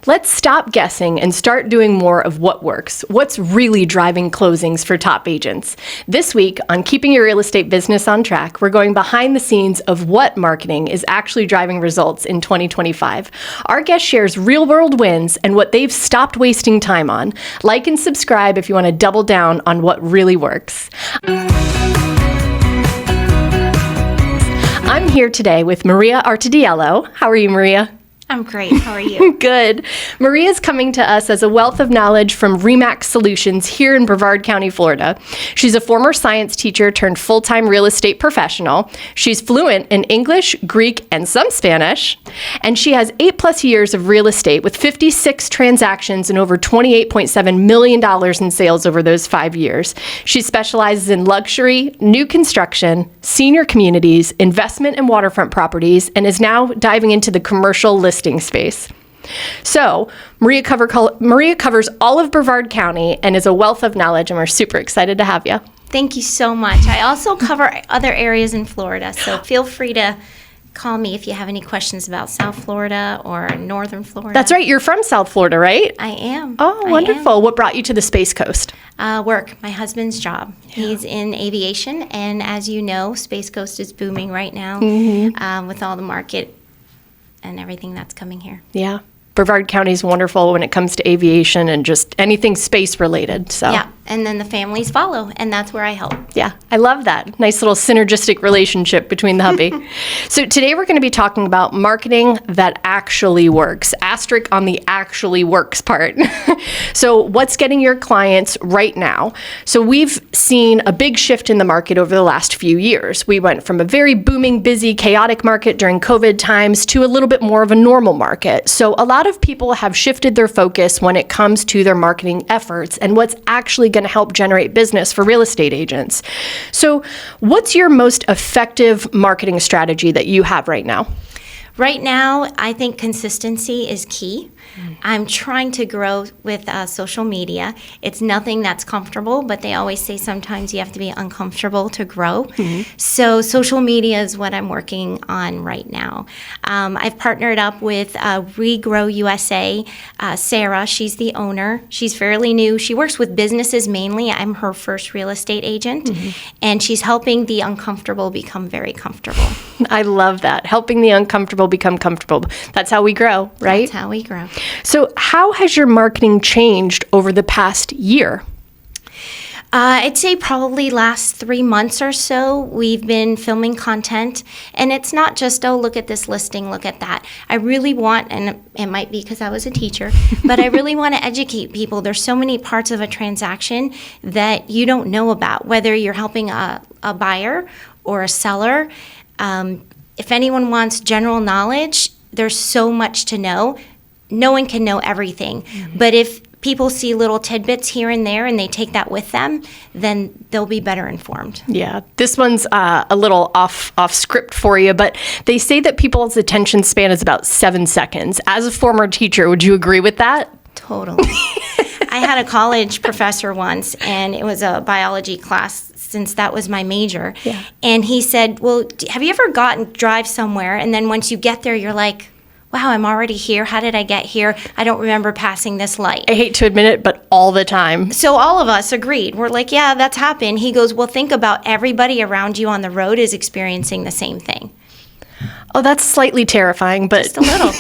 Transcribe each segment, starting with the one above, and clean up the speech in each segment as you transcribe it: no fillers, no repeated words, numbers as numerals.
Let's stop guessing and start doing more of what works. What's really driving closings for top agents? This week on Keeping Your Real Estate Business on Track, we're going behind the scenes of what marketing is actually driving results in 2025. Our guest shares real-world wins and what they've stopped wasting time on. Like and subscribe if you want to double down on what really works. I'm here today with Maria Artidiello. How are you, Maria? I'm great. How are you? Good. Maria's coming to us as a wealth of knowledge from RE/MAX Solutions here in Brevard County, Florida. She's a former science teacher turned full-time real estate professional. She's fluent in English, Greek, and some Spanish. And she has 8+ years of real estate with 56 transactions and over $28.7 million in sales over those 5 years. She specializes in luxury, new construction, senior communities, investment and waterfront properties, and is now diving into the commercial listing space. So, Maria covers all of Brevard County and is a wealth of knowledge, and we're super excited to have you. Thank you so much. I also cover other areas in Florida, so feel free to call me if you have any questions about South Florida or Northern Florida. That's right. You're from South Florida, right? I am. Oh, wonderful. What brought you to the Space Coast? Work. My husband's job. Yeah. He's in aviation, and as you know, Space Coast is booming right now with all the market and everything that's coming here. Yeah. Brevard County is wonderful when it comes to aviation and just anything space related. So yeah, and then the families follow, and that's where I help. Yeah, I love that. Nice little synergistic relationship between the hubby. So today we're going to be talking about marketing that actually works. Asterisk on the actually works part. So what's getting your clients right now? So we've seen a big shift in the market over the last few years. We went from a very booming, busy, chaotic market during COVID times to a little bit more of a normal market. So a lot of people have shifted their focus when it comes to their marketing efforts and what's actually going to help generate business for real estate agents. So what's your most effective marketing strategy that you have right now? Right now, I think consistency is key. I'm trying to grow with social media. It's nothing that's comfortable, but they always say sometimes you have to be uncomfortable to grow. So social media is what I'm working on right now. I've partnered up with Regrow USA. Sarah, she's the owner. She's fairly new. She works with businesses mainly. I'm her first real estate agent, and she's helping the uncomfortable become very comfortable. I love that. Helping the uncomfortable become comfortable. That's how we grow, right? That's how we grow. So how has your marketing changed over the past year? I'd say probably last 3 months or so, we've been filming content, and it's not just, oh, look at this listing, look at that. I really want, and it might be because I was a teacher, but I really want to educate people. There's so many parts of a transaction that you don't know about, whether you're helping a buyer or a seller. If anyone wants general knowledge, there's so much to know. No one can know everything, but if people see little tidbits here and there and they take that with them, then they'll be better informed. Yeah, this one's a little off script for you, but they say that people's attention span is about 7 seconds. As a former teacher, would you agree with that? Totally. I had a college professor once, and it was a biology class, since that was my major. Yeah. And he said, well, have you ever drive somewhere, and then once you get there, you're like, wow, I'm already here. How did I get here? I don't remember passing this light. I hate to admit it, but all the time. So all of us agreed. We're like, yeah, that's happened. He goes, well, think about everybody around you on the road is experiencing the same thing. Oh, that's slightly terrifying, but just a little.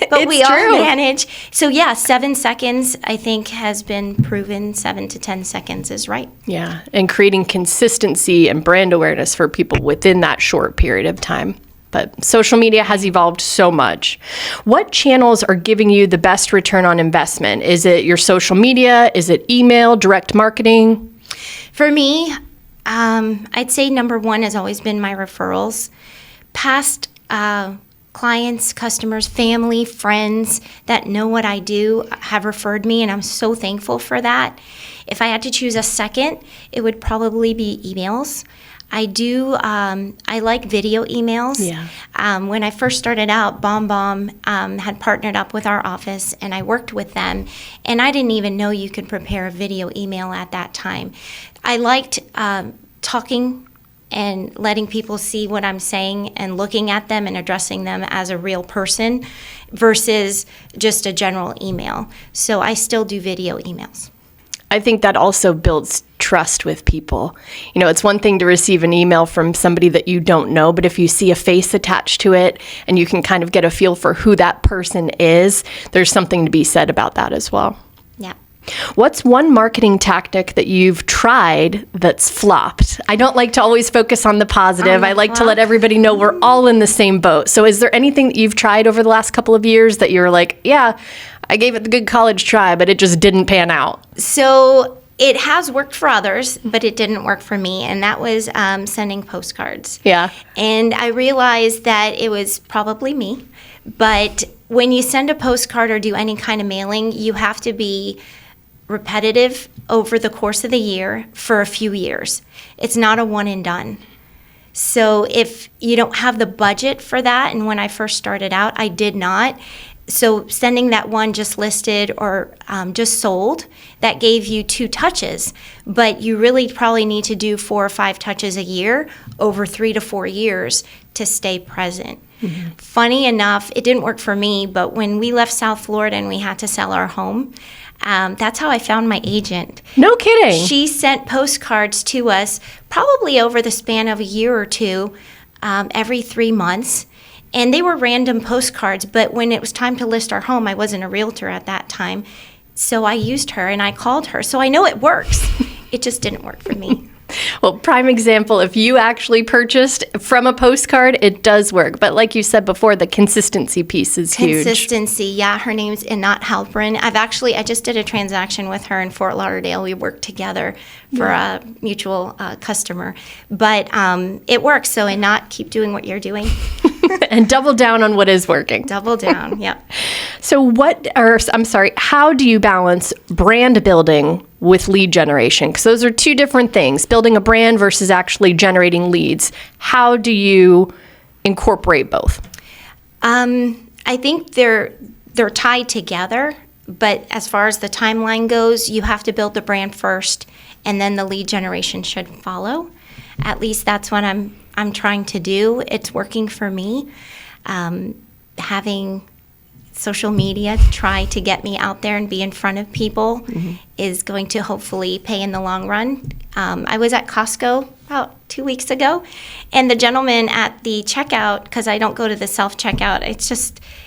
But we true. all manage. So yeah, 7 seconds, I think, has been proven. 7 to 10 seconds is right. Yeah, and creating consistency and brand awareness for people within that short period of time. But social media has evolved so much. What channels are giving you the best return on investment? Is it your social media? Is it email, direct marketing? For me, I'd say number one has always been my referrals. Past clients, customers, family, friends that know what I do have referred me, and I'm so thankful for that. If I had to choose a second, it would probably be emails. I like video emails. Yeah. When I first started out, BombBomb had partnered up with our office, and I worked with them, and I didn't even know you could prepare a video email at that time. I liked talking and letting people see what I'm saying and looking at them and addressing them as a real person versus just a general email. So I still do video emails. I think that also builds trust with people. You know, it's one thing to receive an email from somebody that you don't know, but if you see a face attached to it and you can kind of get a feel for who that person is, there's something to be said about that as well. Yeah. What's one marketing tactic that you've tried that's flopped? I don't like to always focus on the positive. I like to let everybody know we're all in the same boat. So is there anything that you've tried over the last couple of years that you're like, yeah, I gave it the good college try, but it just didn't pan out? So it has worked for others, but it didn't work for me, and that was sending postcards. Yeah. And I realized that it was probably me, but when you send a postcard or do any kind of mailing, you have to be repetitive over the course of the year for a few years. It's not a one and done. So if you don't have the budget for that, and when I first started out, I did not. So sending that one just listed or just sold, that gave you 2 touches, but you really probably need to do 4 or 5 touches a year over 3 to 4 years to stay present. Mm-hmm. Funny enough, it didn't work for me, but when we left South Florida and we had to sell our home, that's how I found my agent. No kidding. She sent postcards to us probably over the span of a year or two, every 3 months. And they were random postcards, but when it was time to list our home, I wasn't a realtor at that time. So I used her and I called her. So I know it works. It just didn't work for me. Well, prime example, if you actually purchased from a postcard, it does work. But like you said before, the consistency piece is huge. Consistency, yeah. Her name's Inat Halperin. I just did a transaction with her in Fort Lauderdale. We worked together for a mutual customer. But it works. So Inat, keep doing what you're doing. And double down on what is working. Double down, yep. So how do you balance brand building with lead generation? Because those are 2 different things, building a brand versus actually generating leads. How do you incorporate both? I think they're tied together, but as far as the timeline goes, you have to build the brand first, and then the lead generation should follow. At least that's what I'm trying to do. It's working for me. Having social media try to get me out there and be in front of people is going to hopefully pay in the long run. I was at Costco about 2 weeks ago, and the gentleman at the checkout, because I don't go to the self-checkout,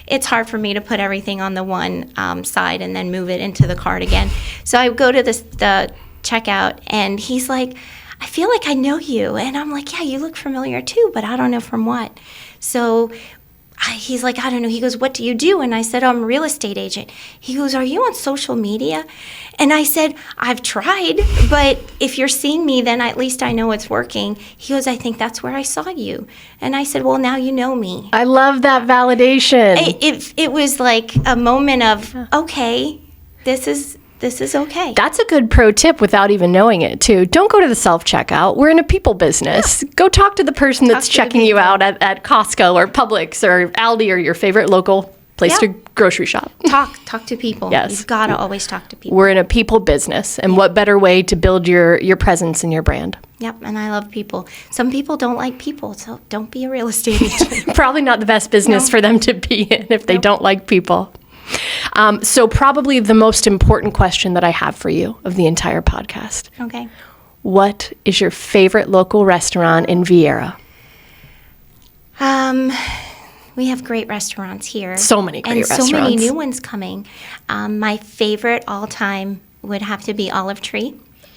it's hard for me to put everything on the one side and then move it into the cart again. So I go to the checkout, and he's like, I feel like I know you. And I'm like, yeah, you look familiar too, but I don't know from what. So he's like, I don't know. He goes, what do you do? And I said, I'm a real estate agent. He goes, are you on social media? And I said, I've tried, but if you're seeing me, then at least I know it's working. He goes, I think that's where I saw you. And I said, well, now you know me. I love that validation. It was like a moment of, okay, this is okay. That's a good pro tip without even knowing it, too. Don't go to the self-checkout. We're in a people business. Yeah. Go talk to the person that's checking you out at Costco or Publix or Aldi or your favorite local place to grocery shop. Talk to people. Yes. You've got to always talk to people. We're in a people business, and what better way to build your presence and your brand? Yep, and I love people. Some people don't like people, so don't be a real estate agent. Probably not the best business for them to be in if they don't like people. So probably the most important question that I have for you of the entire podcast. Okay. What is your favorite local restaurant in Viera? We have great restaurants here. So many great restaurants. And so many new ones coming. My favorite all-time would have to be Olive Tree.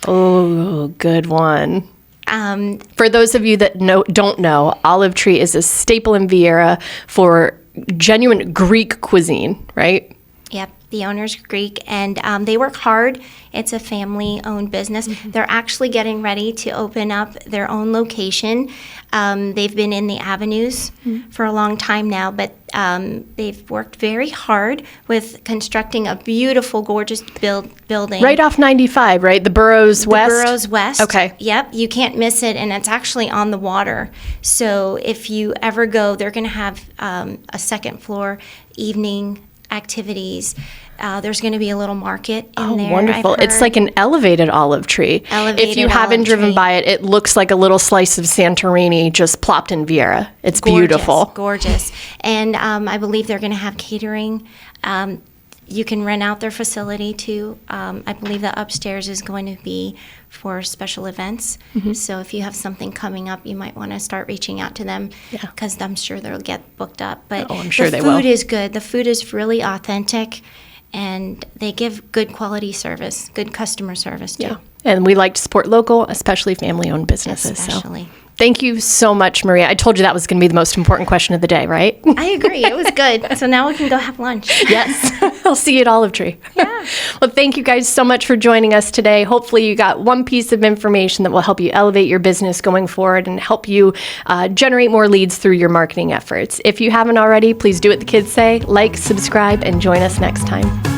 Oh, good one. For those of you that don't know, Olive Tree is a staple in Viera for genuine Greek cuisine, right? Yep, the owner's Greek, and they work hard. It's a family-owned business. Mm-hmm. They're actually getting ready to open up their own location. They've been in the avenues for a long time now, but they've worked very hard with constructing a beautiful, gorgeous building. Right off 95, right? The Burroughs West? The Burroughs West. Okay. Yep, you can't miss it, and it's actually on the water. So if you ever go, they're going to have a second floor evening activities. There's going to be a little market in there. Wonderful. It's like an elevated olive tree. If you haven't driven by it, it looks like a little slice of Santorini just plopped in Vieira. It's beautiful. Gorgeous. And I believe they're going to have catering. You can rent out their facility too. I believe the upstairs is going to be for special events. So if you have something coming up, you might want to start reaching out to them because I'm sure they'll get booked up. But I'm sure they will. The food is good. The food is really authentic, and they give good quality service, good customer service too. Yeah. And we like to support local, especially family-owned businesses. Especially. So. Thank you so much, Maria. I told you that was going to be the most important question of the day, right? I agree. It was good. So now we can go have lunch. Yes. I'll see you at Olive Tree. Yeah. Well, thank you guys so much for joining us today. Hopefully you got one piece of information that will help you elevate your business going forward and help you generate more leads through your marketing efforts. If you haven't already, please do what the kids say. Like, subscribe, and join us next time.